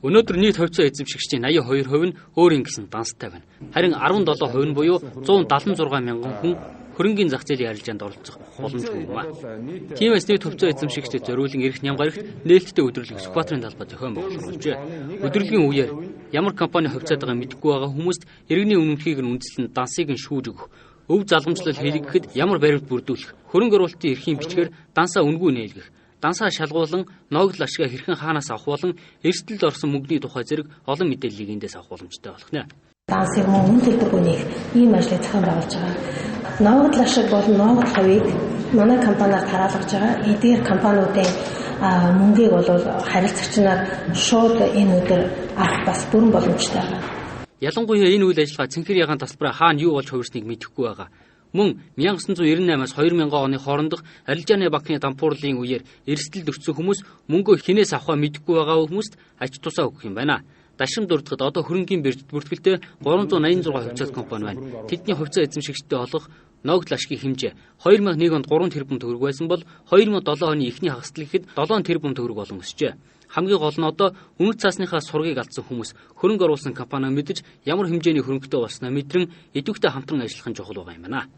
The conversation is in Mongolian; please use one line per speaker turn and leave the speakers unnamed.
Өнөөдөр нийт хувьцаа эзэмшигчдийн 82% нь өөрийн гэсэн данстай байна. Харин 17% нь буюу 176 мянган хүн хөрөнгийн зах зээлийн арилжаанд оролцох боломжгүй юм а. Тиймээс нийт хувьцаа эзэмшигчдэд зориулан эрх ням гарагт нээлттэй өдрөлөг Сүхбаатарын талбай зохион байгуулжээ. Өдрөлгийн үеэр ямар компани хувьцаатайгаа мэдэхгүй байгаа хүмүүст иргэний үнэмхийг нь үндэслэн дансыг нь шүүж өгөх, өв залгамжлал хийлгэхэд ямар баримт бүрдүүлэх, хөрөнгө оруулалтын эрхийн бичгээр дансаа үнгүй нээлгэх, дансаа шалгуулан ногдол ашгаа хэрхэн хаанаас авах болон эрсдэлд орсон мөнгөний тухай зэрэг олон мэдээллийг эндээс авах боломжтой болох нэ.
Дансыг мөн төлбөргүй нээх ийм ажлыг зохион байгуулж байгаа. Ногдол ашиг болон ногдол хувийг манай компаниар тараалгаж байгаа. Эдгээр компаниудын мөнгийг бол харилцагчнаар шууд энэ өдөр авах бас бүрэн боломжтой байна.
Ялангуяа энэ үйл ажиллагаа цэнхэр ягаан тасбараа хаана юу болж хувирсныг мэдэхгүй байгаа. Мөн 1998-аас 2000 оны хоорондох арилжааны банкны дампуурлын үеэр эрсдэлд өртсөн хүмүүс мөнгөө хинээс авахаа мэдэхгүй байгаа хүмүүст ач тусаа өгөх юм байна. Дашим дурдгад одоо хөрөнгийн бүртгэлтэй 386 хувьцаат компани байна. Тэдний хувьцаа эзэмшигчтэй олох ногдол ашгийн хэмжээ 2001 онд 3 тэрбум төгрөг байсан бол 2007 оны эхний хагасдлыг хэд 7 тэрбум төгрөг болон өсжээ. Хамгийн гол нь одоо үнэт цаасныхаа сургийг алдсан хүмүүс хөрөнгө оруулсан компаниа мэдэж ямар хэмжээний хөрөнгөтэй болсноо мэдрэн идэвхтэй хамтран ажиллах нь чухал байгаа юм байна.